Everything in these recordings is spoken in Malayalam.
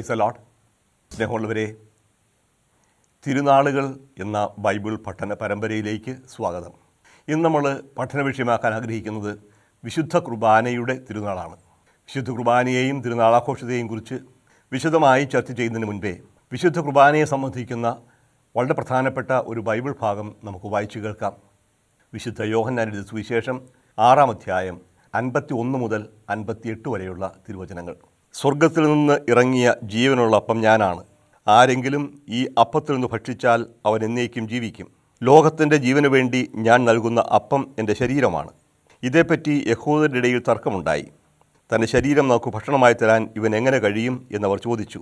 Praise the Lord. സ്നേഹമുള്ളവരെ, തിരുനാളുകൾ എന്ന ബൈബിൾ പഠന പരമ്പരയിലേക്ക് സ്വാഗതം. ഇന്ന് നമ്മൾ പഠന വിഷയമാക്കാൻ ആഗ്രഹിക്കുന്നത് വിശുദ്ധ കുർബാനയുടെ തിരുനാളാണ്. വിശുദ്ധ കുർബാനയെയും തിരുനാളാഘോഷത്തെയും കുറിച്ച് വിശദമായി ചർച്ച ചെയ്യുന്നതിന് മുൻപേ വിശുദ്ധ കുർബാനയെ സംബന്ധിക്കുന്ന വളരെ പ്രധാനപ്പെട്ട ഒരു ബൈബിൾ ഭാഗം നമുക്ക് വായിച്ചു കേൾക്കാം. വിശുദ്ധ യോഹന്നാൻ എഴുതിയ സുവിശേഷം 6-ാം അധ്യായം 51 മുതൽ 58 വരെയുള്ള തിരുവചനങ്ങൾ. സ്വർഗത്തിൽ നിന്ന് ഇറങ്ങിയ ജീവനുള്ള അപ്പം ഞാനാണ്. ആരെങ്കിലും ഈ അപ്പത്തിൽ നിന്ന് ഭക്ഷിച്ചാൽ അവൻ എന്നേക്കും ജീവിക്കും. ലോകത്തിൻ്റെ ജീവന് വേണ്ടി ഞാൻ നൽകുന്ന അപ്പം എൻ്റെ ശരീരമാണ്. ഇതേപ്പറ്റി യഹൂദരുടെ ഇടയിൽ തർക്കമുണ്ടായി. തൻ്റെ ശരീരം നമുക്ക് ഭക്ഷണമായി തരാൻ ഇവൻ എങ്ങനെ കഴിയും എന്നവർ ചോദിച്ചു.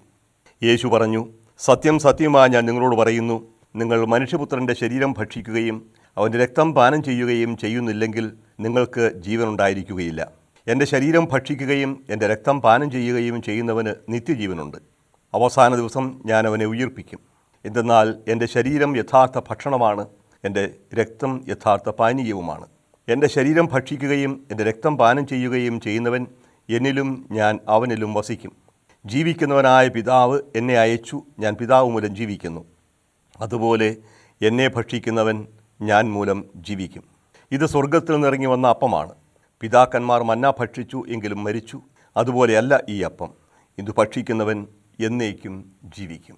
യേശു പറഞ്ഞു, സത്യം സത്യമായി ഞാൻ നിങ്ങളോട് പറയുന്നു, നിങ്ങൾ മനുഷ്യപുത്രൻ്റെ ശരീരം ഭക്ഷിക്കുകയും അവൻ്റെ രക്തം പാനം ചെയ്യുകയും ചെയ്യുന്നില്ലെങ്കിൽ നിങ്ങൾക്ക് ജീവനുണ്ടായിരിക്കുകയില്ല. എൻ്റെ ശരീരം ഭക്ഷിക്കുകയും എൻ്റെ രക്തം പാനം ചെയ്യുകയും ചെയ്യുന്നവന് നിത്യജീവനുണ്ട്. അവസാന ദിവസം ഞാൻ അവനെ ഉയിർപ്പിക്കും. എന്തെന്നാൽ എൻ്റെ ശരീരം യഥാർത്ഥ ഭക്ഷണമാണ്, എൻ്റെ രക്തം യഥാർത്ഥ പാനീയവുമാണ്. എൻ്റെ ശരീരം ഭക്ഷിക്കുകയും എൻ്റെ രക്തം പാനം ചെയ്യുകയും ചെയ്യുന്നവൻ എന്നിലും ഞാൻ അവനിലും വസിക്കും. ജീവിക്കുന്നവനായ പിതാവ് എന്നെ അയച്ചു, ഞാൻ പിതാവ് മൂലം ജീവിക്കുന്നു. അതുപോലെ എന്നെ ഭക്ഷിക്കുന്നവൻ ഞാൻ മൂലം ജീവിക്കും. ഇത് സ്വർഗത്തിൽ നിന്നിറങ്ങി വന്ന അപ്പമാണ്. പിതാക്കന്മാർ മന്ന ഭക്ഷിച്ചു, എങ്കിലും മരിച്ചു. അതുപോലെയല്ല ഈ അപ്പം. ഇത് ഭക്ഷിക്കുന്നവൻ എന്നേക്കും ജീവിക്കും.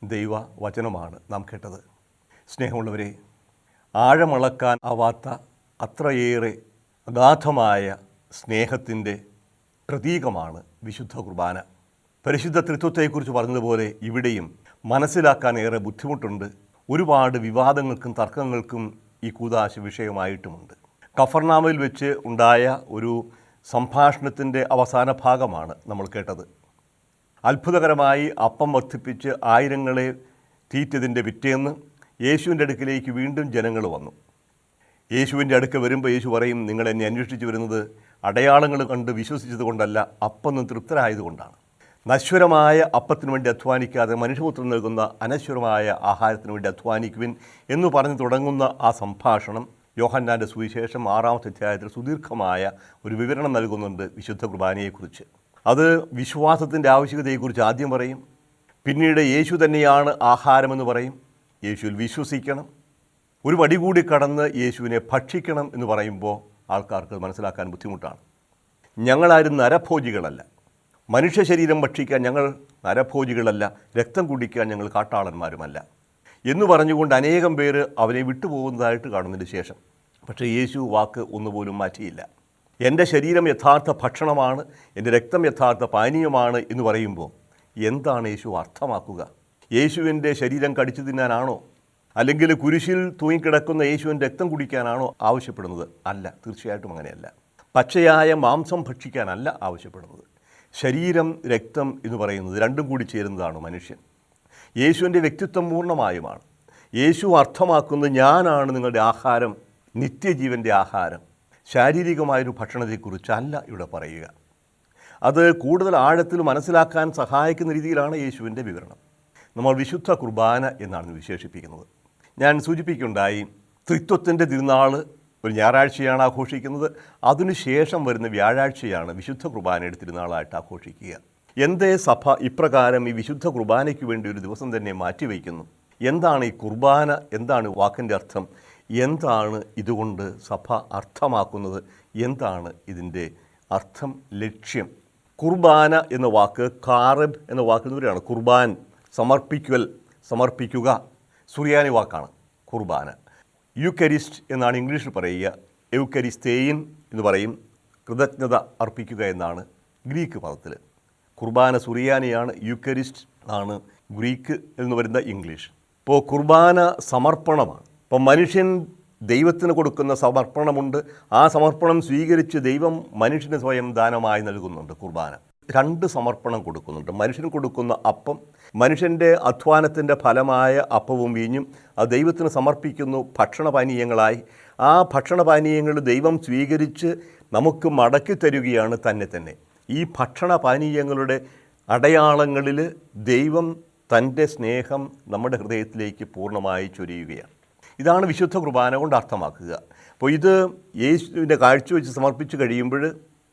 ദൈവ വചനമാണ് നാം കേട്ടത്. സ്നേഹമുള്ളവരെ, ആഴമളക്കാൻ ആവാത്ത അത്രയേറെ അഗാധമായ സ്നേഹത്തിൻ്റെ പ്രതീകമാണ് വിശുദ്ധ കുർബാന. പരിശുദ്ധ ത്രിത്വത്തെക്കുറിച്ച് പറഞ്ഞതുപോലെ ഇവിടെയും മനസ്സിലാക്കാൻ ഏറെ ബുദ്ധിമുട്ടുണ്ട്. ഒരുപാട് വിവാദങ്ങൾക്കും തർക്കങ്ങൾക്കും ഈ കൂദാശ വിഷയമായിട്ടുമുണ്ട്. കഫർനാമിൽ വെച്ച് ഉണ്ടായ ഒരു സംഭാഷണത്തിൻ്റെ അവസാന ഭാഗമാണ് നമ്മൾ കേട്ടത്. അത്ഭുതകരമായി അപ്പം വർദ്ധിപ്പിച്ച് ആയിരങ്ങളെ തീറ്റതിൻ്റെ പിറ്റേന്ന് യേശുവിൻ്റെ അടുക്കിലേക്ക് വീണ്ടും ജനങ്ങൾ വന്നു. യേശുവിൻ്റെ അടുക്ക് വരുമ്പോൾ യേശു പറയും, നിങ്ങൾ എന്നെ അന്വേഷിച്ച് വരുന്നത് അടയാളങ്ങൾ കണ്ട് വിശ്വസിച്ചത് കൊണ്ടല്ല, അപ്പം തൃപ്തരായതുകൊണ്ടാണ്. നശ്വരമായ അപ്പത്തിനു വേണ്ടി അധ്വാനിക്കാതെ മനുഷ്യപുത്രൻ നൽകുന്ന അനശ്വരമായ ആഹാരത്തിന് വേണ്ടി അധ്വാനിക്കുവിൻ എന്ന് പറഞ്ഞു തുടങ്ങുന്ന ആ സംഭാഷണം യോഹന്നാൻ്റെ സുവിശേഷം 6-ാമത്തെ അധ്യായത്തിൽ സുദീർഘമായ ഒരു വിവരണം നൽകുന്നുണ്ട് വിശുദ്ധ കുർബാനയെക്കുറിച്ച്. അത് വിശ്വാസത്തിൻ്റെ ആവശ്യകതയെക്കുറിച്ച് ആദ്യം പറയും. പിന്നീട് യേശു തന്നെയാണ് ആഹാരമെന്ന് പറയും. യേശുവിൽ വിശ്വസിക്കണം. ഒരു പടി കൂടി കടന്ന് യേശുവിനെ ഭക്ഷിക്കണം എന്ന് പറയുമ്പോൾ ആൾക്കാർക്ക് മനസ്സിലാക്കാൻ ബുദ്ധിമുട്ടാണ്. ഞങ്ങളാരും നരഭോജികളല്ല. മനുഷ്യ ശരീരം ഭക്ഷിക്കാൻ ഞങ്ങൾ നരഭോജികളല്ല, രക്തം കുടിക്കാൻ ഞങ്ങൾ കാട്ടാളന്മാരുമല്ല എന്ന് പറഞ്ഞുകൊണ്ട് അനേകം പേര് അവനെ വിട്ടുപോകുന്നതായിട്ട് കാണുന്നതിന് ശേഷം പക്ഷേ യേശു വാക്ക് ഒന്നുപോലും മാറ്റിയില്ല. എൻ്റെ ശരീരം യഥാർത്ഥ ഭക്ഷണമാണ്, എൻ്റെ രക്തം യഥാർത്ഥ പാനീയമാണ് എന്ന് പറയുമ്പോൾ എന്താണ് യേശു അർത്ഥമാക്കുക? യേശുവിൻ്റെ ശരീരം കടിച്ചു തിന്നാനാണോ, അല്ലെങ്കിൽ കുരിശിൽ തൂങ്ങിക്കിടക്കുന്ന യേശുവിൻ്റെ രക്തം കുടിക്കാനാണോ ആവശ്യപ്പെടുന്നത്? അല്ല, തീർച്ചയായിട്ടും അങ്ങനെയല്ല. പച്ചയായ മാംസം ഭക്ഷിക്കാനല്ല ആവശ്യപ്പെടുന്നത്. ശരീരം രക്തം എന്ന് പറയുന്നത് രണ്ടും കൂടി ചേരുന്നതാണ് മനുഷ്യൻ. യേശുവിൻ്റെ വ്യക്തിത്വം പൂർണ്ണമായുമാണ്. യേശു അർത്ഥമാക്കുന്നത് ഞാനാണ് നിങ്ങളുടെ ആഹാരം, നിത്യജീവൻ്റെ ആഹാരം. ശാരീരികമായൊരു ഭക്ഷണത്തെക്കുറിച്ചല്ല ഇവിടെ പറയുക. അത് കൂടുതൽ ആഴത്തിൽ മനസ്സിലാക്കാൻ സഹായിക്കുന്ന രീതിയിലാണ് യേശുവിൻ്റെ വിവരണം. നമ്മൾ വിശുദ്ധ കുർബാന എന്നാണ് വിശേഷിപ്പിക്കുന്നത്. ഞാൻ സൂചിപ്പിക്കുകയുണ്ടായി, ത്രിത്വത്തിൻ്റെ തിരുനാൾ ഒരു ഞായറാഴ്ചയാണ് ആഘോഷിക്കുന്നത്. അതിനുശേഷം വരുന്ന വ്യാഴാഴ്ചയാണ് വിശുദ്ധ കുർബാനയുടെ തിരുനാളായിട്ട് ആഘോഷിക്കുക. എന്തേ സഭ ഇപ്രകാരം ഈ വിശുദ്ധ കുർബാനയ്ക്ക് വേണ്ടി ഒരു ദിവസം തന്നെ മാറ്റിവെക്കുന്നു? എന്താണ് ഈ കുർബാന? എന്താണ് വാക്കിൻ്റെ അർത്ഥം? എന്താണ് ഇതുകൊണ്ട് സഭ അർത്ഥമാക്കുന്നത്? എന്താണ് ഇതിൻ്റെ അർത്ഥം, ലക്ഷ്യം? കുർബാന എന്ന വാക്ക് കാറബ് എന്ന വാക്കിൽ നിന്നാണ്. കുർബാൻ സമർപ്പിക്കൽ, സമർപ്പിക്കുക, സുറിയാനി വാക്കാണ് കുർബാന. യൂക്കരിസ്റ്റ് എന്നാണ് ഇംഗ്ലീഷിൽ പറയുക. എവുക്കരിസ്തേയിൻ എന്ന് പറയും. കൃതജ്ഞത അർപ്പിക്കുക എന്നാണ് ഗ്രീക്ക് പദത്തിൽ. കുർബാന സുറിയാനിയാണ്, യൂക്കരിസ്റ്റ് ആണ് ഗ്രീക്ക് എന്ന് വരുന്ന ഇംഗ്ലീഷ്. ഇപ്പോൾ കുർബാന സമർപ്പണമാണ്. ഇപ്പോൾ മനുഷ്യൻ ദൈവത്തിന് കൊടുക്കുന്ന സമർപ്പണമുണ്ട്. ആ സമർപ്പണം സ്വീകരിച്ച് ദൈവം മനുഷ്യന് സ്വയം ദാനമായി നൽകുന്നുണ്ട്. കുർബാന രണ്ട് സമർപ്പണം കൊടുക്കുന്നുണ്ട്. മനുഷ്യന് കൊടുക്കുന്ന അപ്പം, മനുഷ്യൻ്റെ അധ്വാനത്തിൻ്റെ ഫലമായ അപ്പവും വീഞ്ഞും അത് ദൈവത്തിന് സമർപ്പിക്കുന്നു ഭക്ഷണപാനീയങ്ങളായി. ആ ഭക്ഷണപാനീയങ്ങൾ ദൈവം സ്വീകരിച്ച് നമുക്ക് മടക്കി തരികയാണ് തന്നെ. ഈ ഭക്ഷണപാനീയങ്ങളുടെ അടയാളങ്ങളിൽ ദൈവം തൻ്റെ സ്നേഹം നമ്മുടെ ഹൃദയത്തിലേക്ക് പൂർണ്ണമായി ചൊരിയുകയാണ്. ഇതാണ് വിശുദ്ധ കുർബാന കൊണ്ട് അർത്ഥമാക്കുക. അപ്പോൾ ഇത് യേശുവിൻ്റെ കാഴ്ചവെച്ച് സമർപ്പിച്ച് കഴിയുമ്പോൾ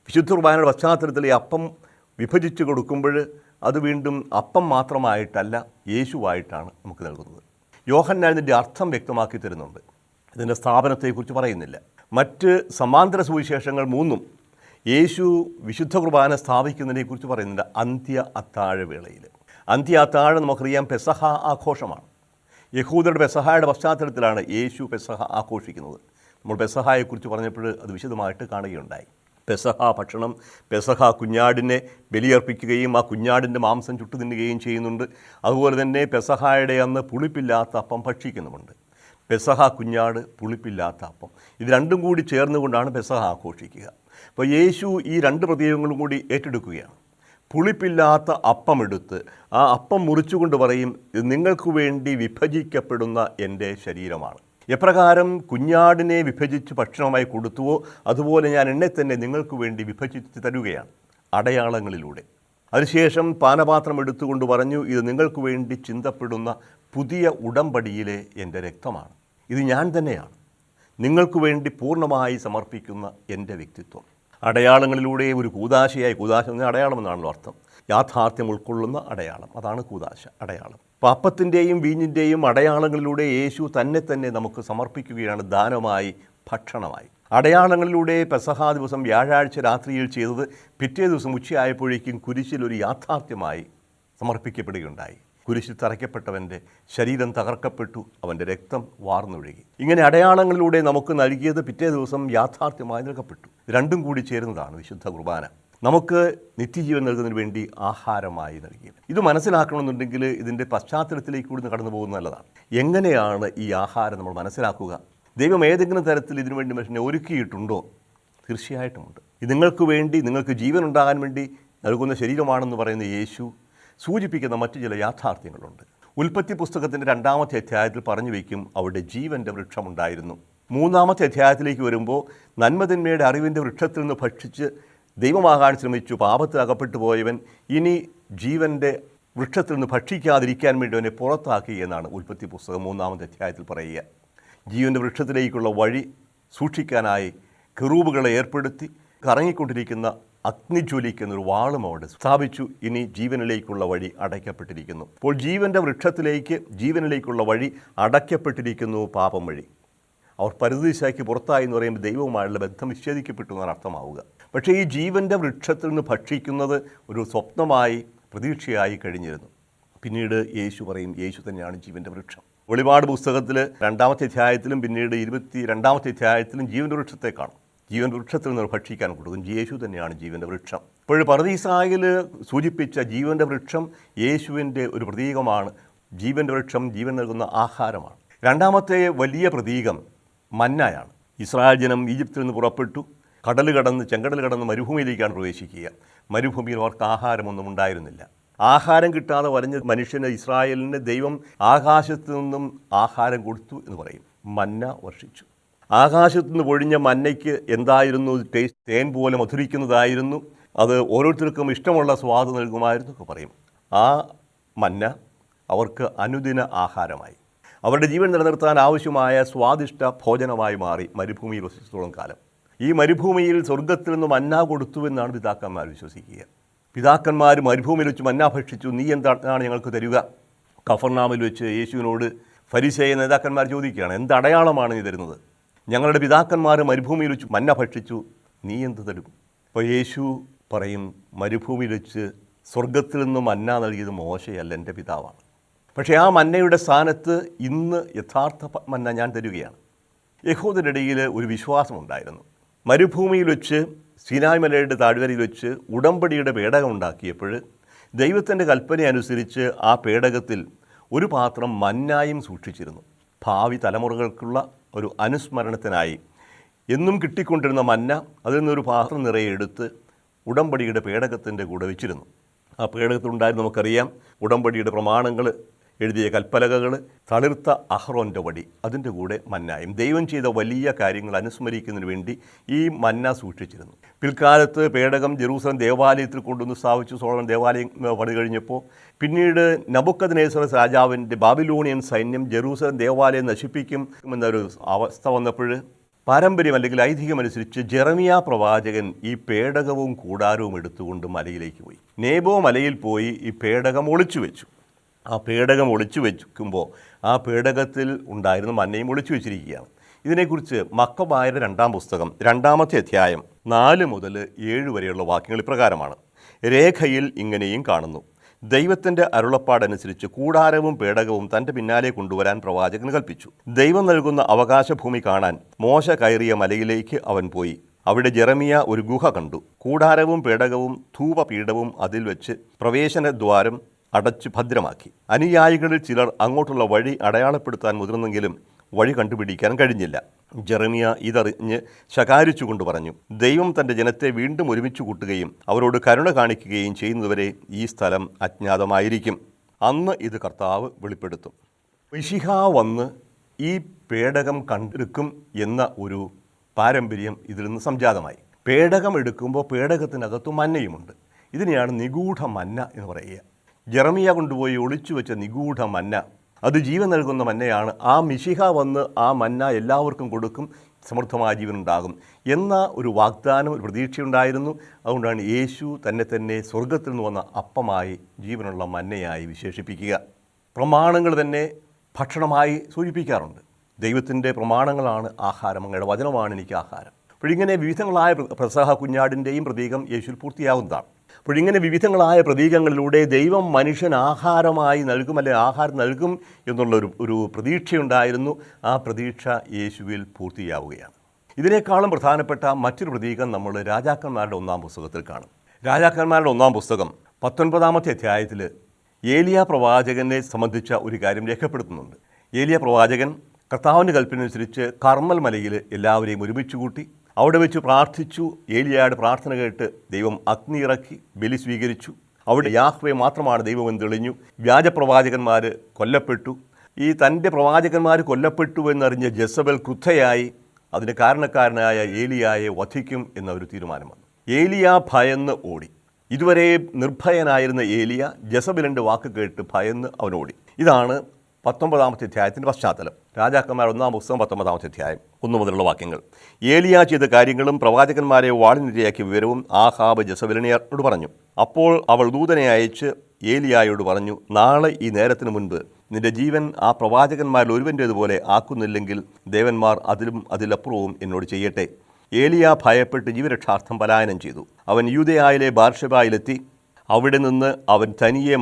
വിശുദ്ധ കുർബാനയുടെ പശ്ചാത്തലത്തിൽ ഈ അപ്പം വിഭജിച്ച് കൊടുക്കുമ്പോൾ അത് വീണ്ടും അപ്പം മാത്രമായിട്ടല്ല, യേശുവായിട്ടാണ് നമുക്ക് നൽകുന്നത്. യോഹന്നാൻ ഇതിൻ്റെ അർത്ഥം വ്യക്തമാക്കി തരുന്നുണ്ട്. ഇതിൻ്റെ സ്ഥാപനത്തെക്കുറിച്ച് പറയുന്നില്ല. മറ്റ് സമാന്തര സുവിശേഷങ്ങൾ 3 യേശു വിശുദ്ധ കുർബാന സ്ഥാപിക്കുന്നതിനെക്കുറിച്ച് പറയുന്നുണ്ട്. അന്ത്യ അത്താഴവേളയിൽ. അന്ത്യ അത്താഴം നമുക്കറിയാം പെസഹ ആഘോഷമാണ്. യഹൂദരുടെ പെസഹായുടെ പശ്ചാത്തലത്തിലാണ് യേശു പെസഹ ആഘോഷിക്കുന്നത്. നമ്മൾ പെസഹായെക്കുറിച്ച് പറഞ്ഞപ്പോൾ അത് വിശദമായിട്ട് കാണുകയുണ്ടായി. പെസഹ ഭക്ഷണം, പെസഹ കുഞ്ഞാടിനെ ബലിയർപ്പിക്കുകയും ആ കുഞ്ഞാടിൻ്റെ മാംസം ചുട്ടു തിന്നുകയും ചെയ്യുന്നുണ്ട്. അതുപോലെ തന്നെ പെസഹായുടെ അന്ന് പുളിപ്പില്ലാത്ത അപ്പം ഭക്ഷിക്കുന്നുമുണ്ട്. പെസഹ കുഞ്ഞാട്, പുളിപ്പില്ലാത്ത അപ്പം, ഇത് രണ്ടും കൂടി ചേർന്നുകൊണ്ടാണ് പെസഹ ആഘോഷിക്കുക. അപ്പോൾ യേശു ഈ 2 പ്രതീകങ്ങളും കൂടി ഏറ്റെടുക്കുകയാണ്. പുളിപ്പില്ലാത്ത അപ്പം എടുത്ത് ആ അപ്പം മുറിച്ചുകൊണ്ട് പറയും, ഇത് നിങ്ങൾക്ക് വേണ്ടി വിഭജിക്കപ്പെടുന്ന എൻ്റെ ശരീരമാണ്. എപ്രകാരം കുഞ്ഞാടിനെ വിഭജിച്ച് ഭക്ഷണമായി കൊടുത്തുവോ അതുപോലെ ഞാൻ എന്നെ തന്നെ നിങ്ങൾക്ക് വേണ്ടി വിഭജിച്ച് തരുകയാണ് അടയാളങ്ങളിലൂടെ. അതിനുശേഷം പാനപാത്രം എടുത്തുകൊണ്ട് പറഞ്ഞു, ഇത് നിങ്ങൾക്ക് വേണ്ടി ചിന്തപ്പെടുന്ന പുതിയ ഉടമ്പടിയിലെ എൻ്റെ രക്തമാണ്. ഇത് ഞാൻ തന്നെയാണ് നിങ്ങൾക്ക് വേണ്ടി പൂർണ്ണമായി സമർപ്പിക്കുന്ന എൻ്റെ വ്യക്തിത്വം. അടയാളങ്ങളിലൂടെ ഒരു കൂദാശയായി, കൂദാശ എന്ന അടയാളം എന്നാണല്ലോ അർത്ഥം, യാഥാർത്ഥ്യം ഉൾക്കൊള്ളുന്ന അടയാളം, അതാണ് കൂദാശ അടയാളം. അപ്പോൾ അപ്പത്തിൻ്റെയും വീഞ്ഞിൻ്റെയും അടയാളങ്ങളിലൂടെ യേശു തന്നെ നമുക്ക് സമർപ്പിക്കുകയാണ് ദാനമായി, ഭക്ഷണമായി. അടയാളങ്ങളിലൂടെ പെസഹാ ദിവസം വ്യാഴാഴ്ച രാത്രിയിൽ ചെയ്തത് പിറ്റേ ദിവസം ഉച്ചയായപ്പോഴേക്കും കുരിശിൽ ഒരു യാഥാർത്ഥ്യമായി സമർപ്പിക്കപ്പെടുകയുണ്ടായി. കുരിശിൽ തറയ്ക്കപ്പെട്ടവൻ്റെ ശരീരം തകർക്കപ്പെട്ടു, അവൻ്റെ രക്തം വാർന്നൊഴുകി. ഇങ്ങനെ അടയാളങ്ങളിലൂടെ നമുക്ക് നൽകിയത് പിറ്റേ ദിവസം യാഥാർത്ഥ്യമായി നൽകപ്പെട്ടു. രണ്ടും കൂടി ചേരുന്നതാണ് വിശുദ്ധ കുർബാന. നമുക്ക് നിത്യജീവൻ നൽകുന്നതിന് വേണ്ടി ആഹാരമായി നൽകിയത്. ഇത് മനസ്സിലാക്കണമെന്നുണ്ടെങ്കിൽ ഇതിൻ്റെ പശ്ചാത്തലത്തിലേക്ക് കൂടി കടന്നു പോകുന്നത് നല്ലതാണ്. എങ്ങനെയാണ് ഈ ആഹാരം നമ്മൾ മനസ്സിലാക്കുക? ദൈവം ഏതെങ്കിലും തരത്തിൽ ഇതിനു വേണ്ടി മനുഷ്യനെ ഒരുക്കിയിട്ടുണ്ടോ? തീർച്ചയായിട്ടുമുണ്ട്. ഇത് നിങ്ങൾക്ക് വേണ്ടി, നിങ്ങൾക്ക് ജീവൻ ഉണ്ടാകാൻ വേണ്ടി നൽകുന്ന ശരീരമാണെന്ന് പറയുന്ന യേശു സൂചിപ്പിക്കുന്ന മറ്റു ചില യാഥാർത്ഥ്യങ്ങളുണ്ട്. ഉൽപ്പത്തി പുസ്തകത്തിൻ്റെ 2-ാമത്തെ അധ്യായത്തിൽ പറഞ്ഞു വയ്ക്കും, അവിടെ ജീവൻ്റെ വൃക്ഷമുണ്ടായിരുന്നു. 3-ാമത്തെ അധ്യായത്തിലേക്ക് വരുമ്പോൾ നന്മതിന്മയുടെ അറിവിൻ്റെ വൃക്ഷത്തിൽ നിന്ന് ഭക്ഷിച്ച് ദൈവമാകാൻ ശ്രമിച്ചു പാപത്തിൽ അകപ്പെട്ടു പോയവൻ ഇനി ജീവൻ്റെ വൃക്ഷത്തിൽ നിന്ന് ഭക്ഷിക്കാതിരിക്കാൻ വേണ്ടി അവനെ പുറത്താക്കി എന്നാണ് ഉൽപ്പത്തി പുസ്തകം 3-ാമത്തെ അധ്യായത്തിൽ പറയുക. ജീവൻ്റെ വൃക്ഷത്തിലേക്കുള്ള വഴി സൂക്ഷിക്കാനായി കെറൂബുകളെ ഏർപ്പെടുത്തി കറങ്ങിക്കൊണ്ടിരിക്കുന്ന അഗ്നിജ്വലിക്കുന്നൊരു വാളും അവിടെ സ്ഥാപിച്ചു. ഇനി ജീവനിലേക്കുള്ള വഴി അടയ്ക്കപ്പെട്ടിരിക്കുന്നു. അപ്പോൾ ജീവനിലേക്കുള്ള വഴി അടയ്ക്കപ്പെട്ടിരിക്കുന്നു പാപം വഴി. അവർ പരദീസയ്ക്ക് പുറത്തായി എന്ന് പറയുമ്പോൾ ദൈവവുമായുള്ള ബന്ധം വിച്ഛേദിക്കപ്പെട്ടു എന്നാണ് അർത്ഥമാവുക. പക്ഷേ ഈ ജീവൻ്റെ വൃക്ഷത്തിൽ നിന്ന് ഭക്ഷിക്കുന്നത് ഒരു സ്വപ്നമായി, പ്രതീക്ഷയായി കഴിഞ്ഞിരുന്നു. പിന്നീട് യേശു പറയും, യേശു തന്നെയാണ് ജീവൻ്റെ വൃക്ഷം. വെളിപാട് പുസ്തകത്തിൽ 2-ാമത്തെ അധ്യായത്തിലും പിന്നീട് 22-ാമത്തെ അധ്യായത്തിലും ജീവൻ്റെ വൃക്ഷത്തെ കാണും. ജീവൻ വൃക്ഷത്തിൽ നിന്ന് ഭക്ഷിക്കാൻ കൊടുക്കും. യേശു തന്നെയാണ് ജീവൻ്റെ വൃക്ഷം. ഇപ്പോൾ പർദീസായിൽ സൂചിപ്പിച്ച ജീവൻ്റെ വൃക്ഷം യേശുവിൻ്റെ ഒരു പ്രതീകമാണ്. ജീവൻ്റെ വൃക്ഷം ജീവൻ നൽകുന്ന ആഹാരമാണ്. 2-ാമത്തെ വലിയ പ്രതീകം മന്നയാണ്. ഇസ്രായേൽ ജനം ഈജിപ്തിൽ നിന്ന് പുറപ്പെട്ടു, ചെങ്കടൽ കടന്ന് മരുഭൂമിയിലേക്കാണ് പ്രവേശിക്കുക. മരുഭൂമിയിൽ അവർക്ക് ആഹാരമൊന്നും ഉണ്ടായിരുന്നില്ല. ആഹാരം കിട്ടാതെ വരഞ്ഞ മനുഷ്യന്, ഇസ്രായേലിന് ദൈവം ആകാശത്തു നിന്നും ആഹാരം കൊടുത്തു എന്ന് പറയും. മന്ന വർഷിച്ചു. ആകാശത്തു നിന്ന് പൊഴിഞ്ഞ മന്നയ്ക്ക് എന്തായിരുന്നു ടേസ്റ്റ്? തേൻ പോലെ മധുരിക്കുന്നതായിരുന്നു. അത് ഓരോരുത്തർക്കും ഇഷ്ടമുള്ള സ്വാദ് നൽകുമായിരുന്നു ഒക്കെ പറയും. ആ മന്ന അവർക്ക് അനുദിന ആഹാരമായി. അവരുടെ ജീവൻ നിലനിർത്താൻ ആവശ്യമായ സ്വാദിഷ്ട ഭോജനമായി മാറി മരുഭൂമിയിൽ വസിച്ചിടത്തോളം കാലം. ഈ മരുഭൂമിയിൽ സ്വർഗത്തിൽ നിന്ന് മന്ന കൊടുത്തുവെന്നാണ് പിതാക്കന്മാർ വിശ്വസിക്കുക. പിതാക്കന്മാർ മരുഭൂമിയിൽ വെച്ച് മന്ന ഭക്ഷിച്ചു, നീ എന്താണ് ഞങ്ങൾക്ക് തരിക? കഫർനാമിൽ വെച്ച് യേശുവിനോട് ഫരിസേയ നേതാക്കന്മാർ ചോദിക്കുകയാണ്, എന്ത് അടയാളമാണ് നീ തരുന്നത്? ഞങ്ങളുടെ പിതാക്കന്മാർ മരുഭൂമിയിൽ വെച്ച് മന്ന ഭക്ഷിച്ചു, നീ എന്ത് തരും? അപ്പോൾ യേശു പറയും, മരുഭൂമിയിൽ വെച്ച് സ്വർഗത്തിൽ നിന്ന് മന്ന നൽകിയത് മോശയല്ല, എൻ്റെ പിതാവാണ്. പക്ഷേ ആ മന്നയുടെ സ്ഥാനത്ത് ഇന്ന് യഥാർത്ഥ മന്ന ഞാൻ തരികയാണ്. യഹൂദരുടെ ഇടയിൽ ഒരു വിശ്വാസമുണ്ടായിരുന്നു. മരുഭൂമിയിൽ വെച്ച് സീനായ് മലയുടെ താഴ്വരയിൽ വെച്ച് ഉടമ്പടിയുടെ പേടകം ഉണ്ടാക്കിയപ്പോൾ ദൈവത്തിൻ്റെ കൽപ്പന അനുസരിച്ച് ആ പേടകത്തിൽ ഒരു പാത്രം മന്നായും സൂക്ഷിച്ചിരുന്നു. ഭാവി തലമുറകൾക്കുള്ള ഒരു അനുസ്മരണത്തിനായി എന്നും കിട്ടിക്കൊണ്ടിരുന്ന മന്ന അതിൽ നിന്നൊരു പാത്രം നിറയെ എടുത്ത് ഉടമ്പടിയുടെ പേടകത്തിൻ്റെ കൂടെ വെച്ചിരുന്നു. ആ പേടകത്തിലുണ്ടായിരുന്നു നമുക്കറിയാം ഉടമ്പടിയുടെ പ്രമാണങ്ങൾ എഴുതിയ കൽപ്പലകകൾ, തളിർത്ത അഹ്റോൻ്റെ വടി, അതിൻ്റെ കൂടെ മന്നായും. ദൈവം ചെയ്ത വലിയ കാര്യങ്ങൾ അനുസ്മരിക്കുന്നതിന് വേണ്ടി ഈ മന്ന സൂക്ഷിച്ചിരുന്നു. പിൽക്കാലത്ത് പേടകം ജെറൂസലം ദേവാലയത്തിൽ കൊണ്ടുവന്ന് സ്ഥാപിച്ചു. സോളമൻ ദേവാലയം പണി കഴിഞ്ഞപ്പോൾ പിന്നീട് നബൂഖദ്നേസർ രാജാവിൻ്റെ ബാബിലോണിയൻ സൈന്യം ജെറൂസലം ദേവാലയം നശിപ്പിക്കും എന്നൊരു അവസ്ഥ വന്നപ്പോൾ പാരമ്പര്യം അല്ലെങ്കിൽ ഐതിഹ്യമനുസരിച്ച് ജെറമിയ പ്രവാചകൻ ഈ പേടകവും കൂടാരവും എടുത്തുകൊണ്ട് മലയിലേക്ക് പോയി. നേബോ മലയിൽ പോയി ഈ പേടകം ഒളിച്ചു വെച്ചു. ആ പേടകം ഒളിച്ചു വെക്കുമ്പോൾ ആ പേടകത്തിൽ ഉണ്ടായിരുന്ന മന്നയും ഒളിച്ചു വെച്ചിരിക്കുകയാണ്. ഇതിനെക്കുറിച്ച് മക്കബായരുടെ 2-ാം പുസ്തകം 2-ാമത്തെ അധ്യായം 4 മുതൽ 7 വരെയുള്ള വാക്യങ്ങൾ ഇപ്രകാരമാണ്. രേഖയിൽ ഇങ്ങനെയും കാണുന്നു, ദൈവത്തിൻ്റെ അരുളപ്പാടനുസരിച്ച് കൂടാരവും പേടകവും തൻ്റെ പിന്നാലെ കൊണ്ടുവരാൻ പ്രവാചകൻ കൽപ്പിച്ചു. ദൈവം നൽകുന്ന അവകാശഭൂമി കാണാൻ മോശ കയറിയ മലയിലേക്ക് അവൻ പോയി. അവിടെ ജെറമിയ ഒരു ഗുഹ കണ്ടു. കൂടാരവും പേടകവും ധൂപപീഠവും അതിൽ വെച്ച് പ്രവേശനദ്വാരം അടച്ച് ഭദ്രമാക്കി. അനുയായികളിൽ ചിലർ അങ്ങോട്ടുള്ള വഴി അടയാളപ്പെടുത്താൻ മുതിർന്നെങ്കിലും വഴി കണ്ടുപിടിക്കാൻ കഴിഞ്ഞില്ല. ജെറമിയ ഇതറിഞ്ഞ് ശകാരിച്ചുകൊണ്ട് പറഞ്ഞു, ദൈവം തൻ്റെ ജനത്തെ വീണ്ടും ഒരുമിച്ച് കൂട്ടുകയും അവരോട് കരുണ കാണിക്കുകയും ചെയ്യുന്നതുവരെ ഈ സ്ഥലം അജ്ഞാതമായിരിക്കും. അന്ന് ഇത് കർത്താവ് വെളിപ്പെടുത്തും. മിശിഹ വന്ന് ഈ പേടകം കണ്ടെടുക്കും എന്ന ഒരു പാരമ്പര്യം ഇതിൽ നിന്ന് സംജാതമായി. പേടകം എടുക്കുമ്പോൾ പേടകത്തിനകത്ത് മന്നയുമുണ്ട്. ഇതിനെയാണ് നിഗൂഢ മന്ന എന്ന് പറയുക. ജെറമിയ കൊണ്ടുപോയി ഒളിച്ചു വെച്ച നിഗൂഢ മന്ന, അത് ജീവൻ നൽകുന്ന മന്നയാണ്. ആ മിശിഹ വന്ന് ആ മന്ന എല്ലാവർക്കും കൊടുക്കും, സമൃദ്ധമായ ജീവനുണ്ടാകും എന്ന ഒരു വാഗ്ദാനം, ഒരു പ്രതീക്ഷയുണ്ടായിരുന്നു. അതുകൊണ്ടാണ് യേശു തന്നെ സ്വർഗത്തിൽ നിന്ന് വന്ന അപ്പമായി, ജീവനുള്ള മന്നയായി വിശേഷിപ്പിക്കുക. പ്രമാണങ്ങൾ തന്നെ ഭക്ഷണമായി സൂചിപ്പിക്കാറുണ്ട്. ദൈവത്തിൻ്റെ പ്രമാണങ്ങളാണ് ആഹാരം, അങ്ങയുടെ വചനമാണ് എനിക്ക് ആഹാരം. അപ്പോഴിങ്ങനെ വിവിധങ്ങളായ പെസഹ കുഞ്ഞാടിൻ്റെയും പ്രതീകം യേശുവിൽ പൂർത്തിയാവുന്നതാണ്. അപ്പോഴിങ്ങനെ വിവിധങ്ങളായ പ്രതീകങ്ങളിലൂടെ ദൈവം മനുഷ്യൻ ആഹാരമായി നൽകും, അല്ലെങ്കിൽ ആഹാരം നൽകും എന്നുള്ള ഒരു പ്രതീക്ഷയുണ്ടായിരുന്നു. ആ പ്രതീക്ഷ യേശുവിൽ പൂർത്തിയാവുകയാണ്. ഇതിനേക്കാളും പ്രധാനപ്പെട്ട മറ്റൊരു പ്രതീകം നമ്മൾ രാജാക്കന്മാരുടെ 1-ാം പുസ്തകത്തിൽ കാണും. രാജാക്കന്മാരുടെ 1-ാം പുസ്തകം 19-ാമത്തെ അധ്യായത്തിൽ ഏലിയ പ്രവാചകനെ സംബന്ധിച്ച ഒരു കാര്യം രേഖപ്പെടുത്തുന്നുണ്ട്. ഏലിയ പ്രവാചകൻ കർത്താവിൻ്റെ കൽപ്പനയനുസരിച്ച് കർമ്മൽ മലയിൽ എല്ലാവരെയും ഒരുമിച്ച് കൂട്ടി. അവിടെ വെച്ച് പ്രാർത്ഥിച്ചു. ഏലിയയുടെ പ്രാർത്ഥന കേട്ട് ദൈവം അഗ്നി ഇറക്കി, ബലി സ്വീകരിച്ചു. അവിടെ യാഹ്വേ മാത്രമാണ് ദൈവമെന്ന് തെളിഞ്ഞു. വ്യാജപ്രവാചകന്മാർ കൊല്ലപ്പെട്ടു. ഈ തൻ്റെ പ്രവാചകന്മാർ കൊല്ലപ്പെട്ടു എന്നറിഞ്ഞ ജെസബൽ ക്രുദ്ധയായി അതിന് കാരണക്കാരനായ ഏലിയായെ വധിക്കും എന്നൊരു തീരുമാനം വന്നു. ഏലിയ ഭയന്ന് ഓടി. ഇതുവരെ നിർഭയനായിരുന്ന ഏലിയ ജെസബലിൻ്റെ വാക്ക് കേട്ട് ഭയന്ന് അവനോടി. ഇതാണ് 19-ാമത്തെ അധ്യായത്തിൻ്റെ പശ്ചാത്തലം. രാജാക്കന്മാർ 1-ാം പുസ്തകം 19-ാമത്തെ അധ്യായം 1 മുതലുള്ള വാക്യങ്ങൾ. ഏലിയ ചെയ്ത കാര്യങ്ങളും പ്രവാചകന്മാരെ വാളിനിരയാക്കിയ വിവരവും ആഹാബ് ജെസബലിനോട് പറഞ്ഞു. അപ്പോൾ അവൾ ദൂതനെ അയച്ച് ഏലിയായോട് പറഞ്ഞു, നാളെ ഈ നേരത്തിന് മുൻപ് നിന്റെ ജീവൻ ആ പ്രവാചകന്മാരിൽ ഒരുവൻ്റേതുപോലെ ആക്കുന്നില്ലെങ്കിൽ ദേവന്മാർ അതിലപ്പുറവും എന്നോട് ചെയ്യട്ടെ. ഏലിയ ഭയപ്പെട്ട് ജീവരക്ഷാർത്ഥം പലായനം ചെയ്തു. അവൻ യൂദയായിലെ ബാർഷബായിലെത്തി. അവിടെ നിന്ന് അവൻ തനിയെ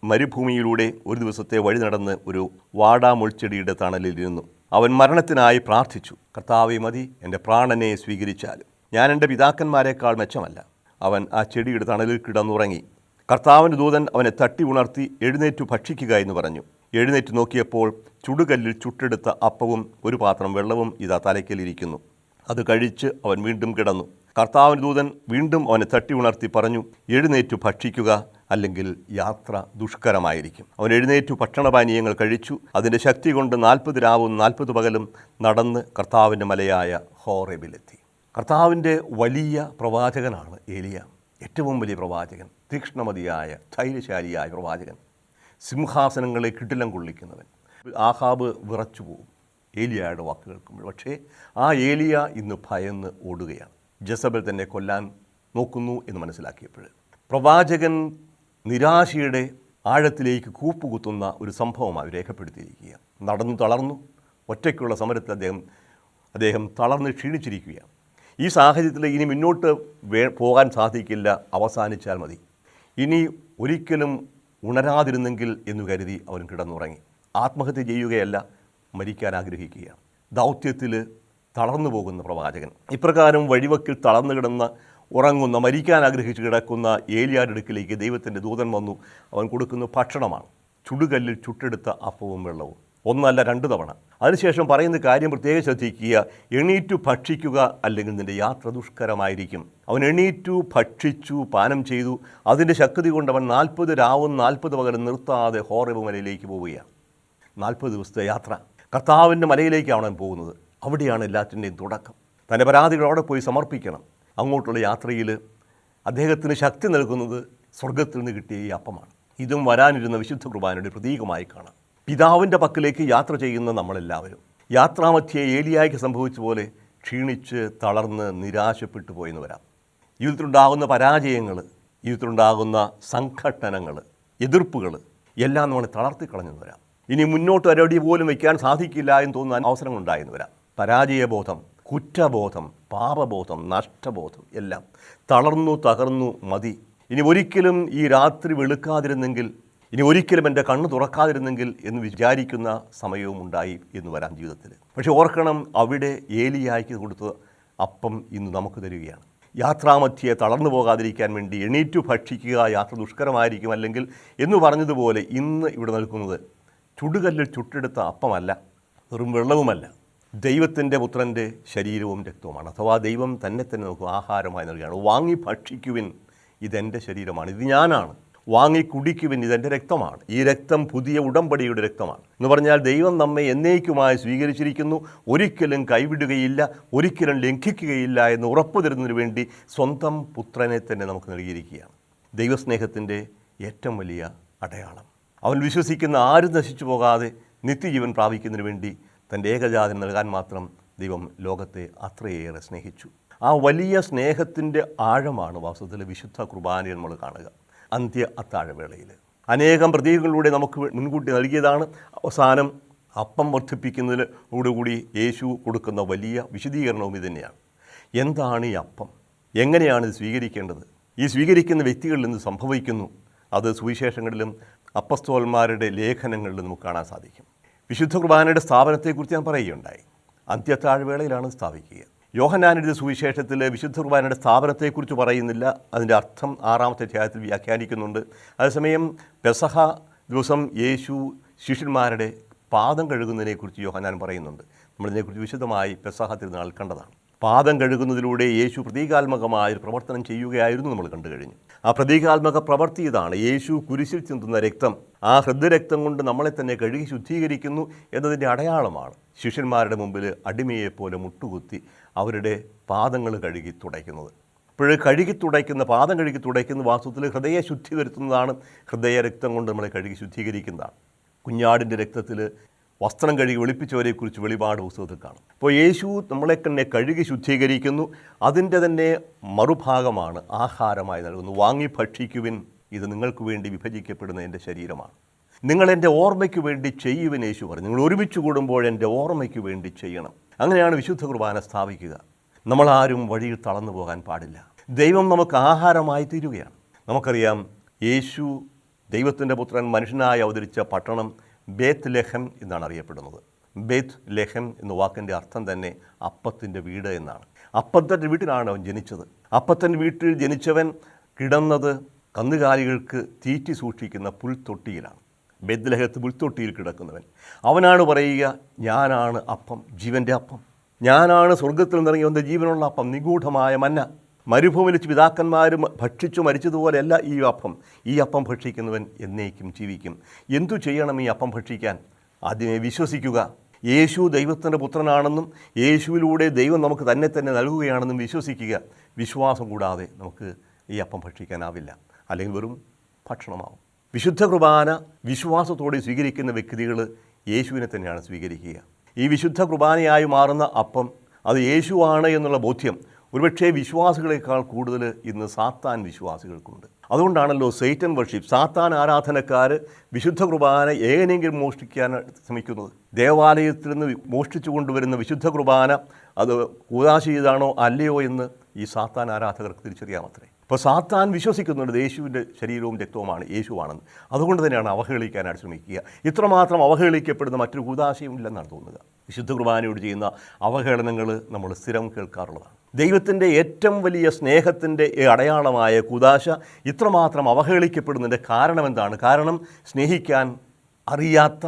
മരുഭൂമിയിലൂടെ ഒരു ദിവസത്തെ വഴി നടന്ന് ഒരു വാടാമുൾച്ചെടിയുടെ തണലിലിരുന്നു. അവൻ മരണത്തിനായി പ്രാർത്ഥിച്ചു. കർത്താവേ, മതി, എൻ്റെ പ്രാണനെ സ്വീകരിച്ചാലും ഞാൻ എൻ്റെ പിതാക്കന്മാരെക്കാൾ മെച്ചമല്ല. അവൻ ആ ചെടിയുടെ തണലിൽ കിടന്നുറങ്ങി. കർത്താവിൻ്റെ ദൂതൻ അവനെ തട്ടി ഉണർത്തി എഴുന്നേറ്റു ഭക്ഷിക്കുക എന്ന് പറഞ്ഞു. എഴുന്നേറ്റ് നോക്കിയപ്പോൾ ചുടുകല്ലിൽ ചുട്ടെടുത്ത അപ്പവും ഒരു പാത്രം വെള്ളവും ഇതാ തലയ്ക്കലിരിക്കുന്നു. അത് കഴിച്ച് അവൻ വീണ്ടും കിടന്നു. കർത്താവിൻ്റെ ദൂതൻ വീണ്ടും അവനെ തട്ടി ഉണർത്തി പറഞ്ഞു, എഴുന്നേറ്റു ഭക്ഷിക്കുക, അല്ലെങ്കിൽ യാത്ര ദുഷ്കരമായിരിക്കും. അവൻ എഴുന്നേറ്റു ഭക്ഷണപാനീയങ്ങൾ കഴിച്ചു. അതിൻ്റെ ശക്തി കൊണ്ട് 40 രാവും 40 പകലും നടന്ന് കർത്താവിൻ്റെ മലയായ ഹോറേബിലെത്തി. കർത്താവിൻ്റെ വലിയ പ്രവാചകനാണ് ഏലിയ. ഏറ്റവും വലിയ പ്രവാചകൻ, തീക്ഷ്ണമതിയായ ധൈര്യശാലിയായ പ്രവാചകൻ, സിംഹാസനങ്ങളെ കിടിലം കൊള്ളിക്കുന്നവൻ. ആഹാബ് വിറച്ചു പോകും ഏലിയയുടെ വാക്ക് കേൾക്കുമ്പോൾ. പക്ഷേ ആ ഏലിയ ഇന്ന് ഭയന്ന് ഓടുകയാണ്. ജെസബൽ തന്നെ കൊല്ലാൻ നോക്കുന്നു എന്ന് മനസ്സിലാക്കിയപ്പോൾ പ്രവാചകൻ നിരാശയുടെ ആഴത്തിലേക്ക് കൂപ്പുകുത്തുന്ന ഒരു സംഭവമായി രേഖപ്പെടുത്തിയിരിക്കുക. നടന്നു തളർന്നു. ഒറ്റയ്ക്കുള്ള സമരത്തിൽ അദ്ദേഹം തളർന്ന് ക്ഷീണിച്ചിരിക്കുകയാണ്. ഈ സാഹചര്യത്തിൽ ഇനി മുന്നോട്ട് പോകാൻ സാധിക്കില്ല, അവസാനിച്ചാൽ മതി, ഇനി ഒരിക്കലും ഉണരാതിരുന്നെങ്കിൽ എന്നു കരുതി അവൻ കിടന്നുറങ്ങി. ആത്മഹത്യ ചെയ്യുകയല്ല, മരിക്കാൻ ആഗ്രഹിക്കുകയാണ്. ദൗത്യത്തിൽ തളർന്നു പോകുന്ന പ്രവാചകൻ. ഇപ്രകാരം വഴിവക്കിൽ തളർന്നു കിടന്ന, ഉറങ്ങുന്ന, മരിക്കാൻ ആഗ്രഹിച്ച് കിടക്കുന്ന ഏലിയായുടെ അടുക്കിലേക്ക് ദൈവത്തിൻ്റെ ദൂതൻ വന്നു. അവൻ കൊടുക്കുന്ന ഭക്ഷണമാണ് ചുടുകല്ലിൽ ചുട്ടെടുത്ത അപ്പവും വെള്ളവും. 1 അല്ല 2 തവണ. അതിനുശേഷം പറയുന്ന കാര്യം പ്രത്യേകം ശ്രദ്ധിക്കുക, എണീറ്റു ഭക്ഷിക്കുക, അല്ലെങ്കിൽ നിൻ്റെ യാത്ര ദുഷ്കരമായിരിക്കും. അവൻ എണീറ്റു ഭക്ഷിച്ചു, പാനം ചെയ്തു. അതിൻ്റെ ശക്തി കൊണ്ട് അവൻ 40 രാവും 40 പകലും നിർത്താതെ ഹോറേബ് മലയിലേക്ക് പോവുകയാണ്. 40 ദിവസത്തെ യാത്ര. കർത്താവിൻ്റെ മലയിലേക്കാണ് അവൻ പോകുന്നത്. അവിടെയാണ് എല്ലാറ്റിൻ്റെയും തുടക്കം. തൻ്റെ പരാതികൾ അവിടെ പോയി സമർപ്പിക്കണം. അങ്ങോട്ടുള്ള യാത്രയിൽ അദ്ദേഹത്തിന് ശക്തി നൽകുന്നത് സ്വർഗത്തിൽ നിന്ന് കിട്ടിയ ഈ അപ്പമാണ്. ഇതും വരാനിരുന്ന വിശുദ്ധ കുർബാനയുടെ പ്രതീകമായി കാണാം. പിതാവിൻ്റെ പക്കലേക്ക് യാത്ര ചെയ്യുന്ന നമ്മളെല്ലാവരും യാത്രാമധ്യേ ഏലിയായ്ക്ക് സംഭവിച്ച പോലെ ക്ഷീണിച്ച് തളർന്ന് നിരാശപ്പെട്ടു പോയെന്ന് വരാം. ജീവിതത്തിലുണ്ടാകുന്ന പരാജയങ്ങൾ, ജീവിതത്തിലുണ്ടാകുന്ന സംഘട്ടനങ്ങൾ, എതിർപ്പുകൾ എല്ലാം നമ്മളെ തളർത്തിക്കളഞ്ഞെന്ന് വരാം. ഇനി മുന്നോട്ട് ഒരടി പോലും വയ്ക്കാൻ സാധിക്കില്ല എന്ന് തോന്നുന്ന അവസരങ്ങളുണ്ടായെന്ന് വരാം. പരാജയബോധം, കുറ്റബോധം, പാപബോധം, നഷ്ടബോധം എല്ലാം തളർന്നു തകർന്നു മതി. ഇനി ഒരിക്കലും ഈ രാത്രി വെളുക്കാതിരുന്നെങ്കിൽ, ഇനി ഒരിക്കലും എൻ്റെ കണ്ണ് തുറക്കാതിരുന്നെങ്കിൽ എന്ന് വിചാരിക്കുന്ന സമയവും ഉണ്ടായി എന്ന് വരാം ജീവിതത്തിൽ. പക്ഷെ ഓർക്കണം, അവിടെ ഏലിയായ്ക്ക് കൊടുത്ത അപ്പം ഇന്ന് നമുക്ക് തരികയാണ്. യാത്രാമധ്യേ തളർന്നു പോകാതിരിക്കാൻ വേണ്ടി എണീറ്റു ഭക്ഷിക്കുക, യാത്ര ദുഷ്കരമായിരിക്കും അല്ലെങ്കിൽ എന്ന് പറഞ്ഞതുപോലെ ഇന്ന് ഇവിടെ നിൽക്കുന്നത് ചുടുകല്ലിൽ ചുട്ടെടുത്ത അപ്പമല്ല, വെറും വെള്ളവുമല്ല, ദൈവത്തിൻ്റെ പുത്രൻ്റെ ശരീരവും രക്തവുമാണ്. അഥവാ ദൈവം തന്നെ നമുക്ക് ആഹാരമായി നൽകുകയാണ്. വാങ്ങി ഭക്ഷിക്കുവിൻ, ഇതെൻ്റെ ശരീരമാണ്, ഇത് ഞാനാണ്. വാങ്ങി കുടിക്കുവിൻ, ഇതെൻ്റെ രക്തമാണ്. ഈ രക്തം പുതിയ ഉടമ്പടിയുടെ രക്തമാണ് എന്ന് പറഞ്ഞാൽ ദൈവം നമ്മെ എന്നേക്കുമായി സ്വീകരിച്ചിരിക്കുന്നു, ഒരിക്കലും കൈവിടുകയില്ല, ഒരിക്കലും ലംഘിക്കുകയില്ല എന്ന് ഉറപ്പു തരുന്നതിന് വേണ്ടി സ്വന്തം പുത്രനെ തന്നെ നമുക്ക് നൽകിയിരിക്കുകയാണ്. ദൈവസ്നേഹത്തിൻ്റെ ഏറ്റവും വലിയ അടയാളം. അവൻ വിശ്വസിക്കുന്ന ആരും നശിച്ചു പോകാതെ നിത്യജീവൻ പ്രാപിക്കുന്നതിന് വേണ്ടി തൻ്റെ ഏകജാതൻ നൽകാൻ മാത്രം ദൈവം ലോകത്തെ അത്രയേറെ സ്നേഹിച്ചു. ആ വലിയ സ്നേഹത്തിൻ്റെ ആഴമാണ് വാസ്തവത്തിൽ വിശുദ്ധ കുർബാനയിൽ നമ്മൾ കാണുക. അന്ത്യ അത്താഴവേളയിൽ അനേകം പ്രതീകങ്ങളിലൂടെ നമുക്ക് മുൻകൂട്ടി നൽകിയതാണ്. അവസാനം അപ്പം വർദ്ധിപ്പിക്കുന്നതിനോടുകൂടി യേശു കൊടുക്കുന്ന വലിയ വിശദീകരണവും ഇതുതന്നെയാണ്. എന്താണ് ഈ അപ്പം? എങ്ങനെയാണ് ഇത് സ്വീകരിക്കേണ്ടത്? ഈ സ്വീകരിക്കുന്ന വ്യക്തികളിൽ നിന്ന് സംഭവിക്കുന്നു. അത് സുവിശേഷങ്ങളിലും അപ്പസ്തോലന്മാരുടെ ലേഖനങ്ങളിലും നമുക്ക് കാണാൻ സാധിക്കും. വിശുദ്ധ കുർബാനയുടെ സ്ഥാപനത്തെക്കുറിച്ച് ഞാൻ പറയുകയുണ്ടായി. അന്ത്യത്താഴ്വേളയിലാണ് സ്ഥാപിക്കുക. യോഹന്നാന്റെ സുവിശേഷത്തിൽ വിശുദ്ധ കുർബാനയുടെ സ്ഥാപനത്തെക്കുറിച്ച് പറയുന്നില്ല, അതിൻ്റെ അർത്ഥം 6-ാമത്തെ അധ്യായത്തിൽ വ്യാഖ്യാനിക്കുന്നുണ്ട്. അതേസമയം പെസഹ ദിവസം യേശു ശിഷ്യന്മാരുടെ പാദം കഴുകുന്നതിനെക്കുറിച്ച് യോഹന്നാൻ പറയുന്നുണ്ട്. നമ്മളിതിനെക്കുറിച്ച് വിശദമായി പെസഹ തിരുനാൾ കണ്ടതാണ്. പാദം കഴുകുന്നതിലൂടെ യേശു പ്രതീകാത്മകമായ ഒരു പ്രവർത്തനം ചെയ്യുകയായിരുന്നു നമ്മൾ കണ്ടു കഴിഞ്ഞു. ആ പ്രതീകാത്മക പ്രവൃത്തി ഇതാണ്. യേശു കുരിശിൽ ചിന്തുന്ന രക്തം, ആ ഹൃദയരക്തം കൊണ്ട് നമ്മളെ തന്നെ കഴുകി ശുദ്ധീകരിക്കുന്നു എന്നതിൻ്റെ അടയാളമാണ് ശിഷ്യന്മാരുടെ മുമ്പിൽ അടിമയെപ്പോലെ മുട്ടുകുത്തി അവരുടെ പാദങ്ങൾ കഴുകി തുടയ്ക്കുന്നത്. അപ്പോൾ കഴുകി തുടയ്ക്കുന്ന, പാദം കഴുകി തുടയ്ക്കുന്ന വാസ്തവത്തിൽ ഹൃദയ ശുദ്ധി വരുത്തുന്നതാണ്. ഹൃദയരക്തം കൊണ്ട് നമ്മളെ കഴുകി ശുദ്ധീകരിക്കുന്നതാണ്. കുഞ്ഞാടിൻ്റെ രക്തത്തിൽ വസ്ത്രം കഴുകി വെളുപ്പിച്ചവരെക്കുറിച്ച് വെളിപാട് പുസ്തകത്തിൽ കാണും. അപ്പോൾ യേശു നമ്മളെ തന്നെ കഴുകി ശുദ്ധീകരിക്കുന്നു. അതിൻ്റെ തന്നെ മറുഭാഗമാണ് ആഹാരമായി നൽകുന്നു. വാങ്ങി ഭക്ഷിക്കുവിൻ, ഇത് നിങ്ങൾക്ക് വേണ്ടി വിഭജിക്കപ്പെടുന്ന എൻ്റെ ശരീരമാണ്. നിങ്ങൾ എൻ്റെ ഓർമ്മയ്ക്ക് വേണ്ടി ചെയ്യുവിൻ യേശു പറഞ്ഞു. നിങ്ങൾ ഒരുമിച്ച് കൂടുമ്പോൾ എൻ്റെ ഓർമ്മയ്ക്ക് വേണ്ടി ചെയ്യണം. അങ്ങനെയാണ് വിശുദ്ധ കുർബാന സ്ഥാപിക്കുക. നമ്മളാരും വഴിയിൽ തളർന്നു പോകാൻ പാടില്ല. ദൈവം നമുക്ക് ആഹാരമായി തീരുകയാണ്. നമുക്കറിയാം, യേശു ദൈവത്തിൻ്റെ പുത്രൻ മനുഷ്യനായി അവതരിച്ച പട്ടണം ബേത്ത് ലെഹം എന്നാണ് അറിയപ്പെടുന്നത്. ബേത്ത് ലെഹം എന്ന വാക്കിൻ്റെ അർത്ഥം തന്നെ അപ്പത്തിൻ്റെ വീട് എന്നാണ്. അപ്പത്തിൻ്റെ വീട്ടിലാണ് അവൻ ജനിച്ചത്. അപ്പത്തിൻ്റെ വീട്ടിൽ ജനിച്ചവൻ കിടന്നത് കന്നുകാലികൾക്ക് തീറ്റി സൂക്ഷിക്കുന്ന പുൽത്തൊട്ടിയിലാണ്. ബേത്ത്ലേഹത്ത് പുൽത്തൊട്ടിയിൽ കിടക്കുന്നവൻ അവനാണ് പറയുക, ഞാനാണ് അപ്പം, ജീവൻ്റെ അപ്പം, ഞാനാണ് സ്വർഗത്തിൽ നിന്നിറങ്ങി വന്ന ജീവനുള്ള അപ്പം, നിഗൂഢമായ മന്ന. മരുഭൂമിയിൽ വെച്ച് പിതാക്കന്മാരും ഭക്ഷിച്ചു മരിച്ചതുപോലെയല്ല ഈ അപ്പം ഭക്ഷിക്കുന്നവൻ എന്നേക്കും ജീവിക്കും. എന്തു ചെയ്യണം ഈ അപ്പം ഭക്ഷിക്കാൻ? ആദ്യമേ വിശ്വസിക്കുക, യേശു ദൈവത്തിൻ്റെ പുത്രനാണെന്നും യേശുവിലൂടെ ദൈവം നമുക്ക് തന്നെ നൽകുകയാണെന്നും വിശ്വസിക്കുക. വിശ്വാസം കൂടാതെ നമുക്ക് ഈ അപ്പം ഭക്ഷിക്കാനാവില്ല, അല്ലെങ്കിൽ വെറും ഭക്ഷണമാവും. വിശുദ്ധ കുർബാന വിശ്വാസത്തോടെ സ്വീകരിക്കുന്ന വ്യക്തികൾ യേശുവിനെ തന്നെയാണ് സ്വീകരിക്കുക. ഈ വിശുദ്ധ കുർബാനയായി മാറുന്ന അപ്പം അത് യേശുവാണ് എന്നുള്ള ബോധ്യം ഒരുപക്ഷെ വിശ്വാസികളെക്കാൾ കൂടുതൽ ഇന്ന് സാത്താൻ വിശ്വാസികൾക്കുണ്ട്. അതുകൊണ്ടാണല്ലോ സൈറ്റൻ വർഷിപ്പ്, സാത്താൻ ആരാധനക്കാർ വിശുദ്ധ കുർബാന എങ്ങനെയെങ്കിലും മോഷ്ടിക്കാൻ ശ്രമിക്കുന്നത്. ദേവാലയത്തിൽ നിന്ന് മോഷ്ടിച്ചു കൊണ്ടുവരുന്ന വിശുദ്ധ കുർബാന അത് കൂദാശ ചെയ്താണോ അല്ലയോ എന്ന് ഈ സാത്താൻ ആരാധകർക്ക് തിരിച്ചറിയാമത്രേ. അപ്പോൾ സാത്താൻ വിശ്വസിക്കുന്നുണ്ട് യേശുവിൻ്റെ ശരീരവും രക്തവുമാണ് യേശുവാണെന്ന്. അതുകൊണ്ട് തന്നെയാണ് അവഹേളിക്കാനായിട്ട് ശ്രമിക്കുക. ഇത്രമാത്രം അവഹേളിക്കപ്പെടുന്ന മറ്റൊരു കൂദാശയും ഇല്ലെന്നാണ് തോന്നുക. വിശുദ്ധ കുർബാനയോട് ചെയ്യുന്ന അവഹേളനങ്ങൾ നമ്മൾ സ്ഥിരം കേൾക്കാറുള്ളതാണ്. ദൈവത്തിൻ്റെ ഏറ്റവും വലിയ സ്നേഹത്തിൻ്റെ അടയാളമായ കൂദാശ ഇത്രമാത്രം അവഹേളിക്കപ്പെടുന്നതിൻ്റെ കാരണം എന്താണ്? കാരണം സ്നേഹിക്കാൻ അറിയാത്ത,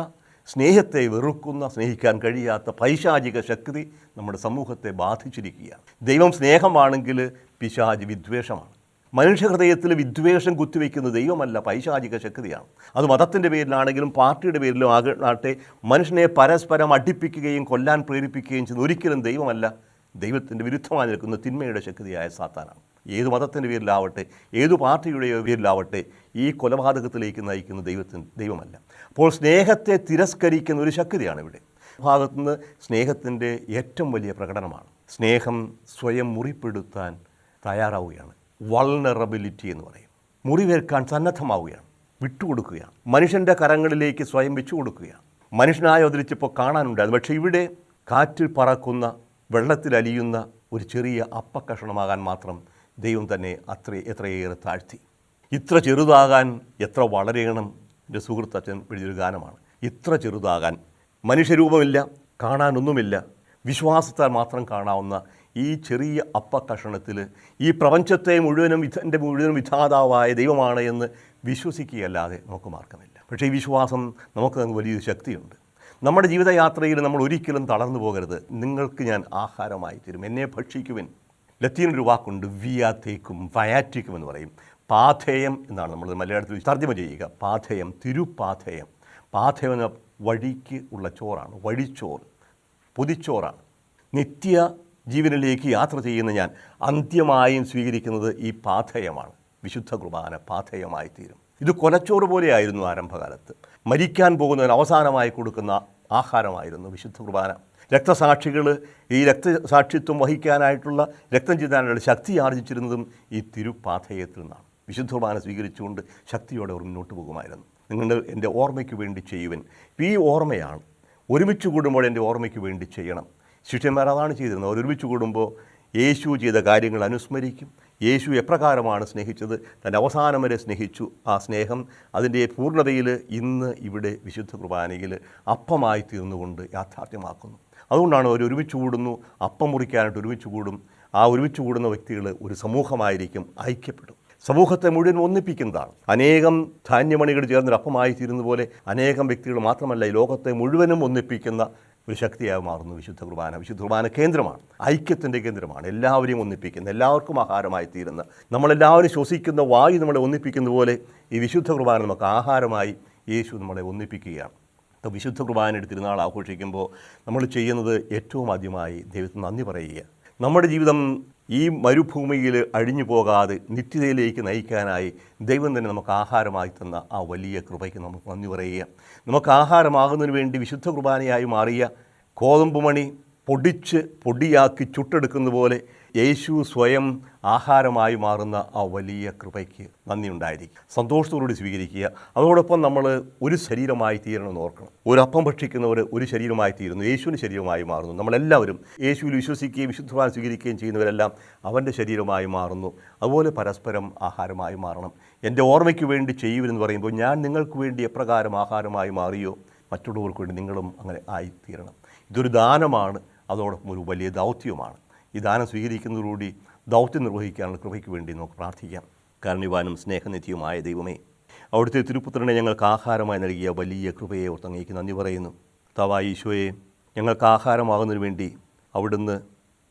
സ്നേഹത്തെ വെറുക്കുന്ന, സ്നേഹിക്കാൻ കഴിയാത്ത പൈശാചിക ശക്തി നമ്മുടെ സമൂഹത്തെ ബാധിച്ചിരിക്കുകയാണ്. ദൈവം സ്നേഹമാണെങ്കിൽ പിശാച് വിദ്വേഷമാണ്. മനുഷ്യഹൃദയത്തിൽ വിദ്വേഷം കുത്തിവെക്കുന്ന ദൈവമല്ല, പൈശാചിക ശക്തിയാണ്. അത് മതത്തിൻ്റെ പേരിലാണെങ്കിലും പാർട്ടിയുടെ പേരിലും ആകട്ടെ, മനുഷ്യനെ പരസ്പരം അടിപ്പിക്കുകയും കൊല്ലാൻ പ്രേരിപ്പിക്കുകയും ചെയ്യുന്ന ഒരിക്കലും ദൈവമല്ല, ദൈവത്തിൻ്റെ വിരുദ്ധമായി നിൽക്കുന്ന തിന്മയുടെ ശക്തിയായ സാത്താനാണ്. ഏത് മതത്തിൻ്റെ പേരിലാവട്ടെ, ഏതു പാർട്ടിയുടെ പേരിലാവട്ടെ, ഈ കൊലപാതകത്തിലേക്ക് നയിക്കുന്ന ദൈവമല്ല. അപ്പോൾ സ്നേഹത്തെ തിരസ്കരിക്കുന്ന ഒരു ശക്തിയാണ് ഇവിടെ. ഭാഗത്തുനിന്ന് സ്നേഹത്തിൻ്റെ ഏറ്റവും വലിയ പ്രകടനമാണ്. സ്നേഹം സ്വയം മുറിപ്പെടുത്താൻ തയ്യാറാവുകയാണ്. വൾനറബിലിറ്റി എന്ന് പറയും. മുറിവേൽക്കാൻ സന്നദ്ധമാവുകയാണ്, വിട്ടുകൊടുക്കുകയാണ്. മനുഷ്യൻ്റെ കരങ്ങളിലേക്ക് സ്വയം വെച്ചു കൊടുക്കുകയാണ്. മനുഷ്യനായി അവതരിച്ചപ്പോൾ കാണാനുണ്ടായിരുന്നു. പക്ഷേ ഇവിടെ കാറ്റിൽ പറക്കുന്ന, വെള്ളത്തിലലിയുന്ന ഒരു ചെറിയ അപ്പക്കഷണമാകാൻ മാത്രം ദൈവം തന്നെ എത്രയേറെ താഴ്ത്തി. ഇത്ര ചെറുതാകാൻ എത്ര വളരെയണം. എൻ്റെ സുഹൃത്ത് അച്ഛൻ എഴുതിയൊരു ഗാനമാണ്. ഇത്ര ചെറുതാകാൻ, മനുഷ്യരൂപമില്ല, കാണാനൊന്നുമില്ല, വിശ്വാസത്താൽ മാത്രം കാണാവുന്ന ഈ ചെറിയ അപ്പക്കഷണത്തിൽ ഈ പ്രപഞ്ചത്തെ എൻ്റെ മുഴുവനും വിധാതാവായ ദൈവമാണ് എന്ന് വിശ്വസിക്കുകയല്ലാതെ നമുക്ക് മാർഗമില്ല. പക്ഷേ ഈ വിശ്വാസം നമുക്ക് വലിയൊരു ശക്തിയുണ്ട്. നമ്മുടെ ജീവിതയാത്രയിൽ നമ്മൾ ഒരിക്കലും തളർന്നു പോകരുത്. നിങ്ങൾക്ക് ഞാൻ ആഹാരമായി തരും, എന്നെ ഭക്ഷിക്കുവിൻ. ലത്തീനൊരു വാക്കുണ്ട്, വിയാത്തേക്കും വയാറ്റിക്കും എന്ന് പറയും. പാഥേയം എന്നാണ് നമ്മൾ മലയാളത്തിൽ തർജ്ജമ ചെയ്യുക. പാഥേയം, തിരുപ്പാഥേയം. പാഥേയം എന്ന വഴിക്ക് ഉള്ള ചോറാണ്, വഴിച്ചോറ്, പൊതിച്ചോറാണ്. നിത്യ ജീവനിലേക്ക് യാത്ര ചെയ്യുന്ന ഞാൻ അന്ത്യമായും സ്വീകരിക്കുന്നത് ഈ പാഥേയമാണ്. വിശുദ്ധ കുർബാന പാഥേയമായി തീരും. ഇത് കൊലച്ചോറ് പോലെയായിരുന്നു ആരംഭകാലത്ത്. മരിക്കാൻ പോകുന്നതിന് അവസാനമായി കൊടുക്കുന്ന ആഹാരമായിരുന്നു വിശുദ്ധ കുർബാന. രക്തസാക്ഷികൾ ഈ രക്തസാക്ഷിത്വം വഹിക്കാനായിട്ടുള്ള, രക്തം ചിന്താനുള്ള ശക്തി ആർജിച്ചിരുന്നതും ഈ തിരുപ്പാഥേയത്തിൽ നിന്നാണ്. വിശുദ്ധ കുർബാന സ്വീകരിച്ചുകൊണ്ട് ശക്തിയോടെ അവർ മുന്നോട്ട് പോകുമായിരുന്നു. നിങ്ങൾ എൻ്റെ ഓർമ്മയ്ക്ക് വേണ്ടി ചെയ്യുവൻ. ഈ ഓർമ്മയാണ്. ഒരുമിച്ച് കൂടുമ്പോൾ എൻ്റെ ഓർമ്മയ്ക്ക് വേണ്ടി ചെയ്യണം. ശിഷ്യന്മാർ അതാണ് ചെയ്തിരുന്നത്. അവർ ഒരുമിച്ച് കൂടുമ്പോൾ യേശു ചെയ്ത കാര്യങ്ങൾ അനുസ്മരിക്കും. യേശു എപ്രകാരമാണ് സ്നേഹിച്ചത്, തൻ്റെ അവസാനം വരെ സ്നേഹിച്ചു. ആ സ്നേഹം അതിൻ്റെ പൂർണ്ണതയിൽ ഇന്ന് ഇവിടെ വിശുദ്ധ കുർബാനയിൽ അപ്പമായി തീർന്നുകൊണ്ട് യാഥാർത്ഥ്യമാക്കുന്നു. അതുകൊണ്ടാണ് അവർ ഒരുമിച്ച് കൂടുന്നു, അപ്പം മുറിക്കാനായിട്ട് ഒരുമിച്ച് കൂടും. ആ ഒരുമിച്ച് കൂടുന്ന വ്യക്തികൾ ഒരു സമൂഹമായിരിക്കും, ഐക്യപ്പെടും. സമൂഹത്തെ മുഴുവൻ ഒന്നിപ്പിക്കുന്നതാണ്. അനേകം ധാന്യമണികൾ ചേർന്നൊരു അപ്പമായി തീരുന്ന പോലെ അനേകം വ്യക്തികൾ മാത്രമല്ല, ഈ ലോകത്തെ മുഴുവനും ഒന്നിപ്പിക്കുന്ന ഒരു ശക്തിയായി മാറുന്നു വിശുദ്ധ കുർബാന. വിശുദ്ധ കുർബാന കേന്ദ്രമാണ്, ഐക്യത്തിൻ്റെ കേന്ദ്രമാണ്. എല്ലാവരെയും ഒന്നിപ്പിക്കുന്ന, എല്ലാവർക്കും ആഹാരമായി തീരുന്ന, നമ്മളെല്ലാവരും ശ്വസിക്കുന്ന വായു നമ്മളെ ഒന്നിപ്പിക്കുന്ന പോലെ ഈ വിശുദ്ധ കുർബാന നമുക്ക് ആഹാരമായി യേശു നമ്മളെ ഒന്നിപ്പിക്കുകയാണ്. അപ്പോൾ വിശുദ്ധ കുർബാനയുടെ തിരുനാൾ ആഘോഷിക്കുമ്പോൾ നമ്മൾ ചെയ്യുന്നത് ഏറ്റവും ആദ്യമായി ദൈവത്തിന് നന്ദി പറയുക. നമ്മുടെ ജീവിതം ഈ മരുഭൂമിയിൽ അഴിഞ്ഞു പോകാതെ നിത്യതയിലേക്ക് നയിക്കാനായി ദൈവം തന്നെ നമുക്ക് ആഹാരമായി തന്ന ആ വലിയ കൃപയ്ക്ക് നമുക്ക് നന്ദി പറയുക. നമുക്ക് ആഹാരമാകുന്നതിന് വേണ്ടി വിശുദ്ധ കുർബാനയായി മാറിയ ഗോതമ്പുമണി പൊടിച്ച് പൊടിയാക്കി ചുട്ടെടുക്കുന്ന പോലെ യേശു സ്വയം ആഹാരമായി മാറുന്ന ആ വലിയ കൃപയ്ക്ക് നന്ദി ഉണ്ടായിരിക്കും. സന്തോഷത്തോടുകൂടി സ്വീകരിക്കുക. അതോടൊപ്പം നമ്മൾ ഒരു ശരീരമായി തീരണമെന്ന് ഓർക്കണം. ഒരു അപ്പം ഭക്ഷിക്കുന്നവർ ഒരു ശരീരമായി തീരുന്നു, യേശുവിൻ്റെ ശരീരമായി മാറുന്നു. നമ്മളെല്ലാവരും യേശുവിൽ വിശ്വസിക്കുകയും വിശുദ്ധ കുർബാന സ്വീകരിക്കുകയും ചെയ്യുന്നവരെല്ലാം അവൻ്റെ ശരീരമായി മാറുന്നു. അതുപോലെ പരസ്പരം ആഹാരമായി മാറണം. എൻ്റെ ഓർമ്മയ്ക്ക് വേണ്ടി ചെയ്യുവെന്ന് പറയുമ്പോൾ ഞാൻ നിങ്ങൾക്ക് വേണ്ടി എപ്രകാരം ആഹാരമായി മാറിയോ മറ്റുള്ളവർക്ക് വേണ്ടി നിങ്ങളും അങ്ങനെ ആയിത്തീരണം. ഇതൊരു ദാനമാണ്, അതോടൊപ്പം ഒരു വലിയ ദൗത്യവുമാണ്. ഈ ദാനം സ്വീകരിക്കുന്നതോടുകൂടി ദൗത്യം നിർവഹിക്കാനുള്ള കൃപയ്ക്ക് വേണ്ടി നമുക്ക് പ്രാർത്ഥിക്കാം. കാരുണ്യവാനും സ്നേഹനിധിയുമായ ദൈവമേ, അവിടുത്തെ തിരുപുത്രനെ ഞങ്ങൾക്ക് ആഹാരമായി നൽകിയ വലിയ കൃപയെ ഓർത്ത് അങ്ങേക്ക് നന്ദി പറയുന്നു. കർത്താവായ ഈശോയെ, ഞങ്ങൾക്ക് ആഹാരമാകുന്നതിന് വേണ്ടി അവിടുന്ന്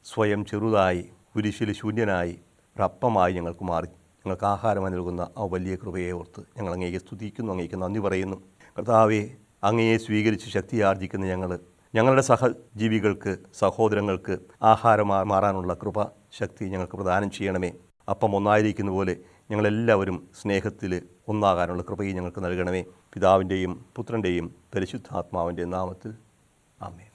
സ്വയം ചെറുതായി കുരിശിൽ ശൂന്യനായി ഒരപ്പമായി ഞങ്ങൾക്ക് മാറി ഞങ്ങൾക്ക് ആഹാരമായി നൽകുന്ന ആ വലിയ കൃപയെ ഓർത്ത് ഞങ്ങൾ അങ്ങേക്ക് സ്തുതിക്കുന്നു, അങ്ങേക്ക് നന്ദി പറയുന്നു. കർത്താവെ, അങ്ങയെ സ്വീകരിച്ച് ശക്തിയാർജിക്കുന്ന ഞങ്ങളുടെ സഹജീവികൾക്ക്, സഹോദരങ്ങൾക്ക് ആഹാരമായി മാറാനുള്ള കൃപ, ശക്തി ഞങ്ങൾക്ക് പ്രദാനം ചെയ്യണമേ. അപ്പം ഒന്നായിരിക്കുന്ന പോലെ ഞങ്ങളെല്ലാവരും സ്നേഹത്തിൽ ഒന്നാകാനുള്ള കൃപയും ഞങ്ങൾക്ക് നൽകണമേ. പിതാവിൻ്റെയും പുത്രൻ്റെയും പരിശുദ്ധാത്മാവിൻ്റെ നാമത്തിൽ ആമേൻ.